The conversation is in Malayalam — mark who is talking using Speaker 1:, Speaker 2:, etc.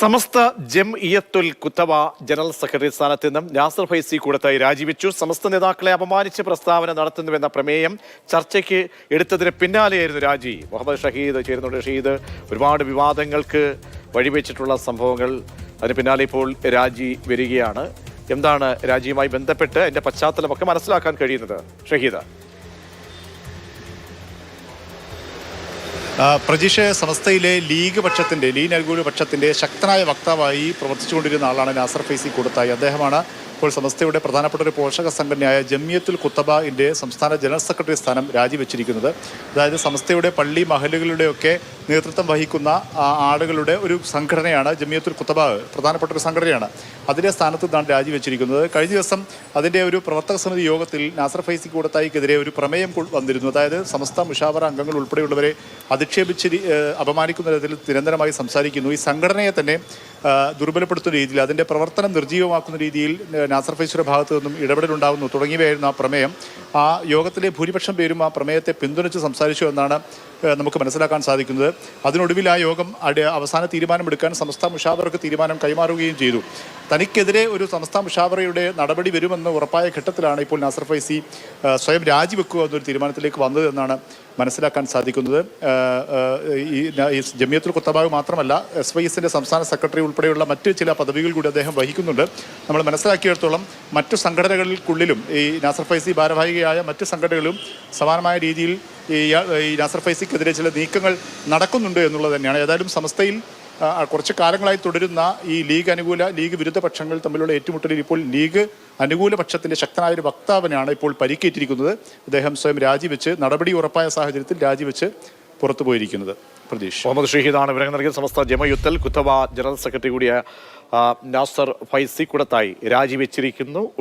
Speaker 1: സമസ്ത ജംഇയ്യത്തുൽ കുത്തബ ജനറൽ സെക്രട്ടറി സ്ഥാനത്ത് നിന്നും നാസർ ഫൈസി കൂടത്തായി രാജിവെച്ചു. സമസ്ത നേതാക്കളെ അപമാനിച്ച് പ്രസ്താവന നടത്തുന്നുവെന്ന പ്രമേയം ചർച്ചയ്ക്ക് എടുത്തതിന് പിന്നാലെയായിരുന്നു രാജി. മുഹമ്മദ് ഷഹീദ് ചേരുന്നുണ്ട്. ഷഹീദ്, ഒരുപാട് വിവാദങ്ങൾക്ക് വഴിവെച്ചിട്ടുള്ള സംഭവങ്ങൾ, അതിന് പിന്നാലെ ഇപ്പോൾ രാജി വരികയാണ്. എന്താണ് രാജിയുമായി ബന്ധപ്പെട്ട് അതിന്റെ പശ്ചാത്തലമൊക്കെ മനസ്സിലാക്കാൻ കഴിയുന്നത്? ഷഹീദ്.
Speaker 2: പ്രജീഷ്, സംസ്ഥയിലെ ലീഗ് അനുകൂല പക്ഷത്തിന്റെ ശക്തനായ വക്താവായി പ്രവർത്തിച്ചുകൊണ്ടിരുന്ന ആളാണ് നാസർ ഫൈസി കൂടത്തായി. അദ്ദേഹമാണ് ഇപ്പോൾ സംസ്ഥയുടെ പ്രധാനപ്പെട്ട ഒരു പോഷക സംഘടനയായ ജംഇയ്യത്തുൽ കുത്തബയുടെ സംസ്ഥാന ജനറൽ സെക്രട്ടറി സ്ഥാനം രാജിവെച്ചിരിക്കുന്നത്. അതായത് സംസ്ഥയുടെ പള്ളി മഹലുകളുടെയൊക്കെ നേതൃത്വം വഹിക്കുന്ന ആളുകളുടെ ഒരു സംഘടനയാണ് ജംഇയ്യത്തുൽ കുത്തബ, പ്രധാനപ്പെട്ട ഒരു സംഘടനയാണ്. അതിൻ്റെ സ്ഥാനത്ത് നിന്നാണ് രാജിവെച്ചിരിക്കുന്നത്. കഴിഞ്ഞ ദിവസം അതിൻ്റെ ഒരു പ്രവർത്തക സമിതി യോഗത്തിൽ നാസർ ഫൈസി കൂടത്തായിക്കെതിരെ ഒരു പ്രമേയം വന്നിരുന്നു. അതായത് സമസ്ത മുഷാവറ അംഗങ്ങൾ ഉൾപ്പെടെയുള്ളവരെ അധിക്ഷേപിച്ച് അപമാനിക്കുന്ന തരത്തിൽ നിരന്തരമായി സംസാരിക്കുന്നു. ഈ സംഘടനയെ തന്നെ ദുർബലപ്പെടുത്തുന്ന രീതിയിൽ, അതിൻ്റെ പ്രവർത്തനം നിർജ്ജീവമാക്കുന്ന രീതിയിൽ നാസർ ഫൈസിയുടെ ഭാഗത്തു നിന്നും ഇടപെടലുണ്ടാകുന്നു തുടങ്ങിയവയായിരുന്നു ആ പ്രമേയം. ആ യോഗത്തിലെ ഭൂരിപക്ഷം പേരും ആ പ്രമേയത്തെ പിന്തുണച്ച് സംസാരിച്ചു എന്നാണ് നമുക്ക് മനസ്സിലാക്കാൻ സാധിക്കുന്നത്. അതിനൊടുവിൽ ആ യോഗം അവസാന തീരുമാനമെടുക്കാൻ സമസ്ത മുഷാവറക്ക് തീരുമാനം കൈമാറുകയും ചെയ്തു. തനിക്കെതിരെ ഒരു സമസ്ത മുഷാവറയുടെ നടപടി വരുമെന്ന് ഉറപ്പായ ഘട്ടത്തിലാണ് ഇപ്പോൾ നാസർ ഫൈസി സ്വയം രാജിവെക്കുക എന്നൊരു തീരുമാനത്തിലേക്ക് വന്നത് എന്നാണ് മനസ്സിലാക്കാൻ സാധിക്കുന്നത്. ഈ ജംഇയ്യത്തുൽ കുത്തബ മാത്രമല്ല, SYSന്റെ സംസ്ഥാന സെക്രട്ടറി ഉൾപ്പെടെയുള്ള മറ്റ് ചില പദവികൾ കൂടി അദ്ദേഹം വഹിക്കുന്നുണ്ട്. നമ്മൾ മനസ്സിലാക്കിയിടത്തോളം മറ്റു സംഘടനകൾക്കുള്ളിലും ഈ നാസർ ഫൈസി ഭാരവാഹിയായ മറ്റ് സംഘടനകളും സമാനമായ രീതിയിൽ ഈ നാസർ ഫൈസിക്കെതിരെ ചില നീക്കങ്ങൾ നടക്കുന്നുണ്ട് എന്നുള്ളത് തന്നെയാണ്. ഏതായാലും സമസ്തയിൽ കുറച്ച് കാലങ്ങളായി തുടരുന്ന ഈ ലീഗ് വിരുദ്ധ പക്ഷങ്ങൾ തമ്മിലുള്ള ഏറ്റുമുട്ടലിൽ ഇപ്പോൾ ലീഗ് അനുകൂല പക്ഷത്തിന്റെ ശക്തനായൊരു വക്താവിനാണ് ഇപ്പോൾ പരിക്കേറ്റിരിക്കുന്നത്. അദ്ദേഹം സ്വയം രാജിവെച്ച്, നടപടി ഉറപ്പായ സാഹചര്യത്തിൽ രാജിവെച്ച് പുറത്തു പോയിരിക്കുന്നത്. പ്രതീഷ്.
Speaker 1: മുഹമ്മദ് ഷഹീദാണ് വിവരങ്ങൾ നൽകിയ. സമസ്ത ജംഇയ്യത്തുൽ കുത്തബ ജനറൽ സെക്രട്ടറി കൂടിയ നാസർ ഫൈസി കൂടത്തായി രാജിവെച്ചിരിക്കുന്നു.